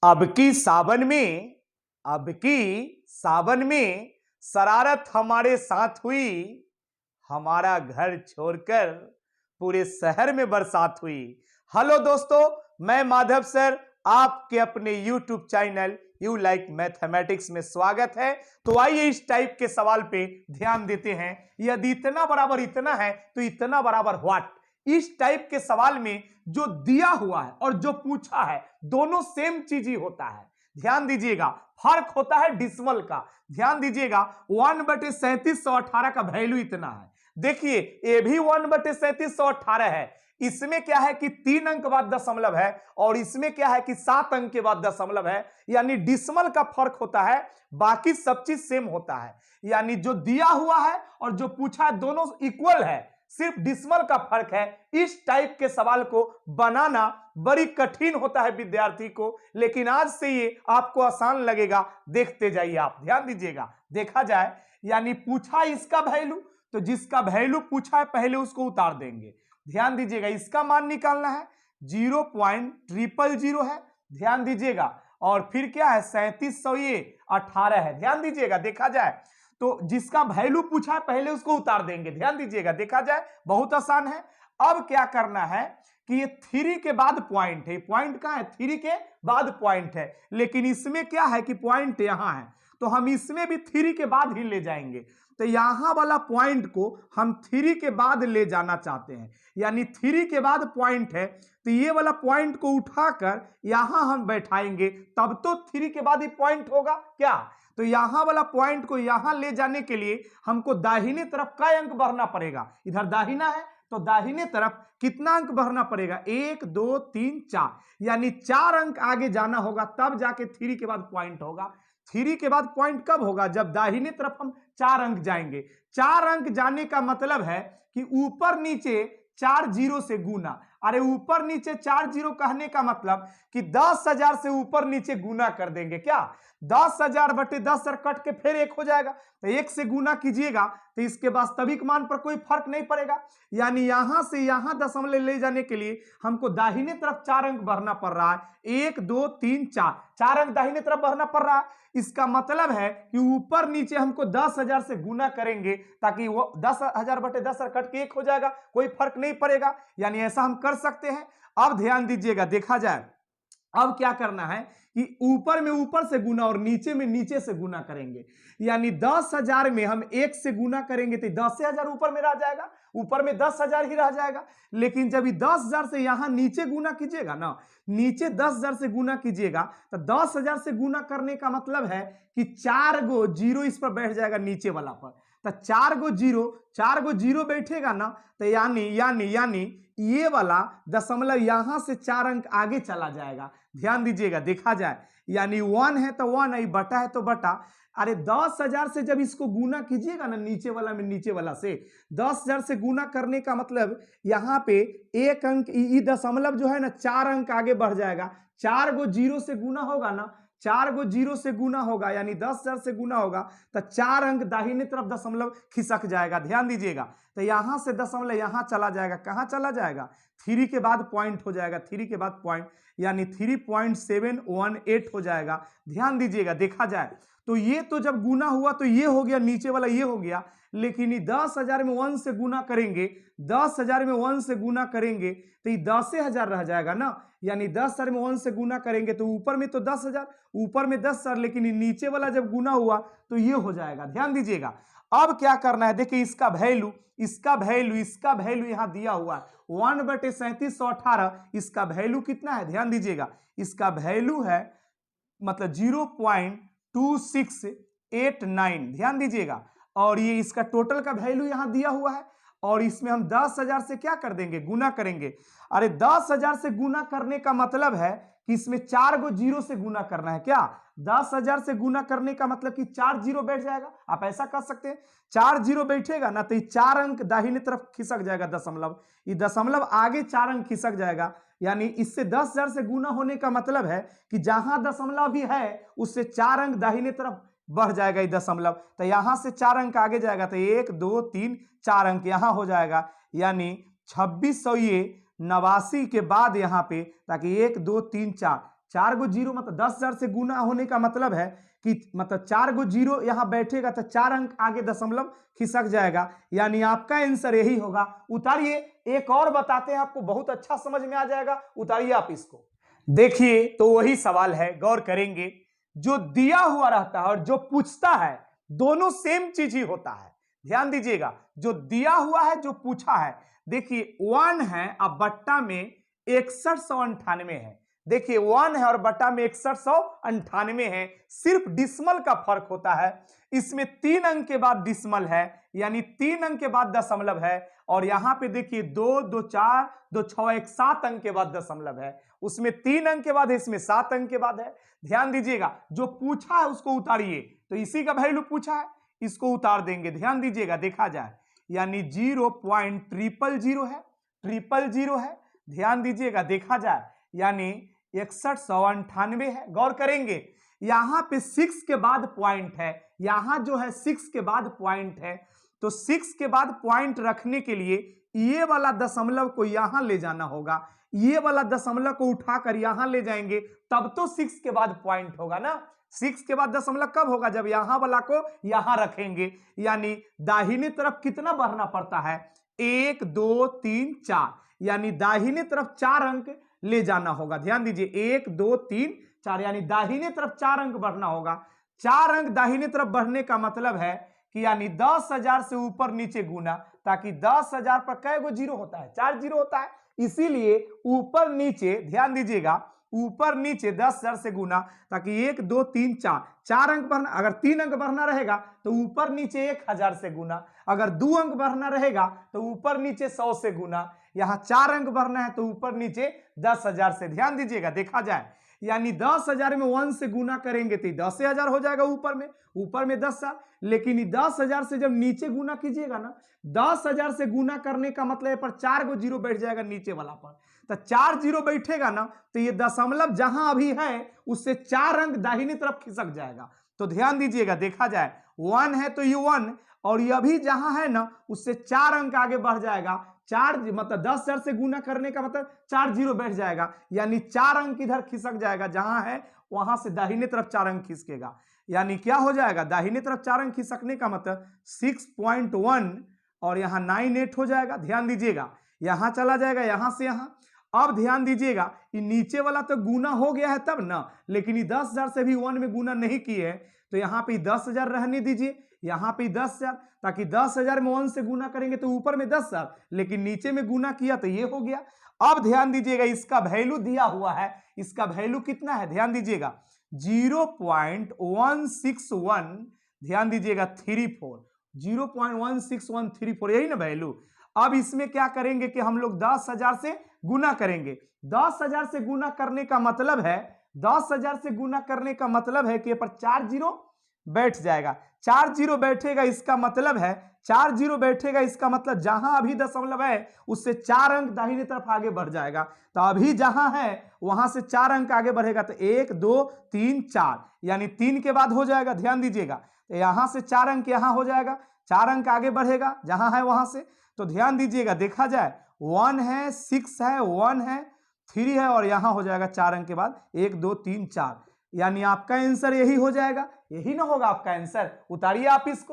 अब की सावन में शरारत हमारे साथ हुई। हमारा घर छोड़कर पूरे शहर में बरसात हुई। हेलो दोस्तों, मैं माधव सर आपके अपने YouTube channel you like mathematics में स्वागत है। तो आइए इस टाइप के सवाल पे ध्यान देते हैं। यदि इतना बराबर इतना है तो इतना बराबर व्हाट। इस टाइप के सवाल में जो दिया हुआ है और जो पूछा है दोनों सेम चीज ही होता है। ध्यान दीजिएगा, फर्क होता है डिसिमल का। ध्यान दीजिएगा, 1/3718 का वैल्यू इतना है। देखिए ये भी 1/3718 है। इसमें क्या है कि 3 अंक बाद दशमलव है और इसमें क्या है कि 7 अंक के बाद दशमलव है। यानी डिसिमल का फर्क होता है, बाकी सब चीज सेम होता है। यानी जो दिया हुआ है और जो पूछा है दोनों इक्वल है, सिर्फ डिसिमल का फर्क है। इस टाइप के सवाल को बनाना बड़ी कठिन होता है विद्यार्थी को, लेकिन आज से ये आपको आसान लगेगा। देखते जाइए आप, ध्यान दीजिएगा। देखा जाए यानी पूछा इसका वैल्यू, तो जिसका वैल्यू पूछा है पहले उसको उतार देंगे। ध्यान दीजिएगा, इसका मान निकालना है 0.000 है। ध्यान दीजिएगा, और फिर क्या है 3718 है। ध्यान दीजिएगा, देखा जाए तो जिसका वैल्यू पूछा है पहले उसको उतार देंगे। ध्यान दीजिएगा, देखा जाए बहुत आसान है। अब क्या करना है कि ये 3 के बाद पॉइंट है। पॉइंट कहां है? 3 के बाद पॉइंट है, लेकिन इसमें क्या है कि पॉइंट यहां है, तो हम इसमें भी 3 के बाद ही ले जाएंगे। तो यहां वाला पॉइंट को हम 3 के बाद ले जाना चाहते हैं। यानी 3 के बाद पॉइंट है, तो ये वाला पॉइंट को उठाकर यहां हम बैठाएंगे, तब तो 3 के बाद ही पॉइंट होगा क्या। तो यहां वाला पॉइंट को यहां ले जाने के लिए हमको दाहिने तरफ का अंक बढ़ना पड़ेगा। इधर दाहिना है तो दाहिने तरफ कितना अंक बढ़ना पड़ेगा? 1 2 3 4, यानी 4 अंक आगे जाना होगा, तब जाके 3 के बाद पॉइंट होगा। 3 के बाद पॉइंट कब होगा? जब दाहिने तरफ हम 4 अंक जाएंगे। 4 अंक जाने का मतलब है कि ऊपर नीचे 4 जीरो से गुना। अरे ऊपर नीचे 4 जीरो कहने का मतलब कि 10,000 से ऊपर नीचे गुना कर देंगे। क्या 10,000/10,000 कट के फिर 1 हो जाएगा, तो 1 से गुना कीजिएगा तो इसके वास्तविक मान पर कोई फर्क नहीं पड़ेगा। यानी यहां से यहां दशमलव ले जाने के लिए हमको दाहिने तरफ 4 अंक बढ़ना पड़ रहा है। 1 2 3 4, 4 अंक दाहिने तरफ बढ़ना पड़ रहा है। इसका मतलब है कि ऊपर नीचे हमको 10,000 से गुना करेंगे, ताकि वो 10,000/10,000 कट के 1 हो जाएगा, कोई फर्क नहीं पड़ेगा। यानी ऐसा हम कर सकते हैं। अब ध्यान दीजिएगा, देखा जाए अब क्या करना है कि ऊपर में ऊपर से गुना और नीचे में नीचे से गुना करेंगे। यानी 10,000 में हम 1 से गुना करेंगे तो 10,000 ऊपर में रह जाएगा, ऊपर में 10,000 ही रह जाएगा। लेकिन जब 10,000 से यहां नीचे गुना कीजिएगा ना, नीचे 10,000 से गुना कीजिएगा, तो 10,000 से गुना करने का मतलब है कि 4 गो जीरो इस पर बैठ जाएगा नीचे वाला पर। तो 4 गो जीरो बैठेगा ना, तो यानी यानी यानी ये वाला दशमलव यहां से 4 अंक आगे चला जाएगा। ध्यान दीजिएगा, देखा जाए यानी 1 है तो 1 है, बटा है तो बटा। अरे 10,000 से जब इसको गुना कीजिएगा ना, नीचे वाला में नीचे वाला से 10,000 से गुना करने का मतलब यहाँ पे 1 अंक, ये दशमलव जो है ना 4 अंक आगे बढ़ जाएगा। 4 गो जीरो से गुना होगा ना, 4 गो जीरो से गुना होगा, यानी 10,000 से गुना होगा, तो 4 अंक दाहिने तरफ दशमलव खिसक जाएगा। ध्यान दीजिएगा, तो यहां से दशमलव यहां चला जाएगा। कहां चला जाएगा? 3 के बाद पॉइंट हो जाएगा। 3 के बाद पॉइंट यानी 3.718 हो जाएगा। ध्यान दीजिएगा, देखा जाए तो ये तो जब गुना हुआ तो ये हो गया, नीचे वाला ये हो गया। लेकिन ये 10,000 में 1 से गुना करेंगे, 10,000 में 1 से गुना करेंगे तो ये 10,000 रह जाएगा ना। यानी 10,000 में 1 से गुना करेंगे तो ऊपर में तो 10,000, ऊपर में 10,000, लेकिन नीचे वाला जब गुना हुआ तो ये हो जाएगा। ध्यान दीजिएगा, अब क्या करना है, देखिए इसका वैल्यू यहां दिया हुआ है 1/3718। इसका वैल्यू कितना है? ध्यान दीजिएगा, इसका वैल्यू है मतलब 0.2689। ध्यान दीजिएगा, और ये इसका टोटल का वैल्यू यहां दिया हुआ है, और इसमें हम 10,000 से क्या कर देंगे? गुना करेंगे। अरे 10,000 से गुना करने का मतलब है कि इसमें 4 गो जीरो से गुना करना है। क्या 10,000 से गुना करने का मतलब कि 4 जीरो बैठ जाएगा। आप ऐसा कर सकते हैं, 4 जीरो बैठेगा ना तो ये 4 अंक दाहिने तरफ खिसक जाएगा। दशमलव, ये दशमलव आगे 4 अंक खिसक जाएगा। यानी इससे 10,000 से गुना होने का मतलब है कि जहां दशमलव भी है उससे 4 अंक दाहिने तरफ बढ़ जाएगा ये दशमलव। तो यहां से 4 अंक आगे जाएगा, तो 1 2 3 4 अंक यहां हो जाएगा। यानी 2689 के बाद यहाँ पे, ताकि 1 2 3 4 4 गो जीरो मतलब 10,000 से गुना होने का मतलब है कि मतलब 4 गो जीरो यहां बैठेगा तो 4 अंक आगे दशमलव खिसक जाएगा, यानी आपका आंसर यही होगा। उतारिए, एक और बताते हैं आपको, बहुत अच्छा समझ में आ जाएगा। उतारिए आप इसको, देखिए तो वही सवाल है, गौर करेंगे। जो दिया हुआ रहता है और जो पूछता है दोनों सेम चीज ही होता है। ध्यान दीजिएगा, जो दिया हुआ है जो पूछा है, देखिए 1 है अब बट्टा में 6198 है। देखिए 1 है और बट्टा में 6198 है, सिर्फ डिस्मल का फर्क होता है। इसमें 3 अंक के बाद डिस्मल है, यानी 3 अंक के बाद दशमलव है, और यहां पे देखिए 2 2 4 2 6 1 7 अंक के बाद दशमलव है। उसमें 3 अंक के बाद है, इसमें 7 अंक के बाद है। ध्यान दीजिएगा, जो पूछा है उसको उतारिए, तो इसी का वैल्यू पूछा है, इसको उतार देंगे। ध्यान दीजिएगा, देखा जाए, यानी 0.000 है, 000 है। ध्यान दीजिएगा, देखा जाए, यानी 6198 है। गौर करेंगे, यहां पे 6 के बाद पॉइंट है, यहां जो है 6 के बाद पॉइंट है, तो 6 के बाद पॉइंट रखने के लिए ये वाला दशमलव को यहां ले जाना होगा, ये वाला दशमलव को उठाकर यहां ले जाएंगे, तब तो 6 के बाद पॉइंट होगा ना। 6 के बाद दशमलव कब होगा? जब यहां वाला को यहां रखेंगे, यानी दाहिने तरफ कितना बढ़ना पड़ता है? 1 2 3 4, यानी दाहिने तरफ 4 अंक ले जाना होगा। ध्यान दीजिए, 1 2 3 4, यानी दाहिने तरफ 4 अंक बढ़ना होगा। 4 अंक दाहिने तरफ बढ़ने का मतलब है कि यानी 10,000 से ऊपर नीचे गुना, ताकि 10,000 पर कै गो जीरो होता है? 4 जीरो होता है, इसीलिए ऊपर नीचे, ध्यान दीजिएगा, ऊपर नीचे 10,000 से गुना, ताकि 1 2 3 4, 4 अंक बढ़ना, अगर 3 अंक बढ़ना रहेगा तो ऊपर नीचे 1,000 से गुना, अगर 2 अंक बढ़ना रहेगा तो ऊपर नीचे 100 से गुना, यहां 4 अंक बढ़ना है तो ऊपर नीचे 10,000 से। ध्यान दीजिएगा, देखा जाए, यानी 10,000 में 1 से गुना करेंगे तो 10,000 हो जाएगा ऊपर में 10,000, लेकिन 10,000 से जब नीचे गुना कीजिएगा ना, 10,000 से गुना करने का मतलब पर 4 गो जीरो बैठ जाएगा नीचे वाला पर, तो 4 जीरो बैठेगा ना, तो ये दशमलव जहां अभी है उससे 4 अंक दाहिनी तरफ खिसक जाएगा। तो ध्यान दीजिएगा, देखा जाए, 1 है तो ये 1, और ये अभी जहां है ना उससे 4 अंक आगे बढ़ जाएगा। 4 मतलब 10,000 से गुना करने का मतलब 4 जीरो बैठ जाएगा, यानी 4 अंक इधर खिसक जाएगा, जहां है वहां से दाहिने तरफ 4 अंक खिसकेगा, यानी क्या हो जाएगा? दाहिने तरफ 4 अंक खिसकने का मतलब 6.1 और यहां 98 हो जाएगा। ध्यान दीजिएगा, यहां चला जाएगा, यहां से यहां। अब ध्यान दीजिएगा, ये नीचे वाला तो गुना हो गया है तब ना, लेकिन ये 10,000 से भी 1 में गुना नहीं किए हैं, तो यहां पे 10,000 रहने दीजिए, यहां पे 10,000, ताकि 10,000 में 1 से गुना करेंगे तो ऊपर में 10,000, लेकिन नीचे में गुना किया तो ये हो गया। अब ध्यान दीजिएगा, इसका वैल्यू दिया हुआ है, इसका वैल्यू कितना है? ध्यान दीजिएगा, 0.161, ध्यान दीजिएगा 34, 0.16134, यही ना वैल्यू। अब इसमें क्या करेंगे कि हम लोग 10,000 से गुना करेंगे। 10,000 से गुना करने का मतलब है, 10,000 से गुना करने का मतलब है कि ये पर 4 जीरो बैठ जाएगा। 4 जीरो बैठेगा, इसका मतलब है 4 जीरो बैठेगा, इसका मतलब जहां अभी दशमलव है उससे 4 अंक दाहिने तरफ आगे बढ़ जाएगा। तो अभी जहां है वहां से 4 अंक आगे बढ़ेगा, तो 1 2 3 4, यानी 3 के बाद हो जाएगा। ध्यान दीजिएगा, तो यहां से 4 अंक यहां हो जाएगा, 4 अंक आगे बढ़ेगा जहां है वहां से। तो ध्यान दीजिएगा, देखा जाए, 1 है, 6 है, 1 है, 3 है, और यहां हो जाएगा 4 अंक के बाद 1 2 3 4, यानी आपका आंसर यही हो जाएगा। यही ना होगा आपका आंसर? उतारिए आप इसको।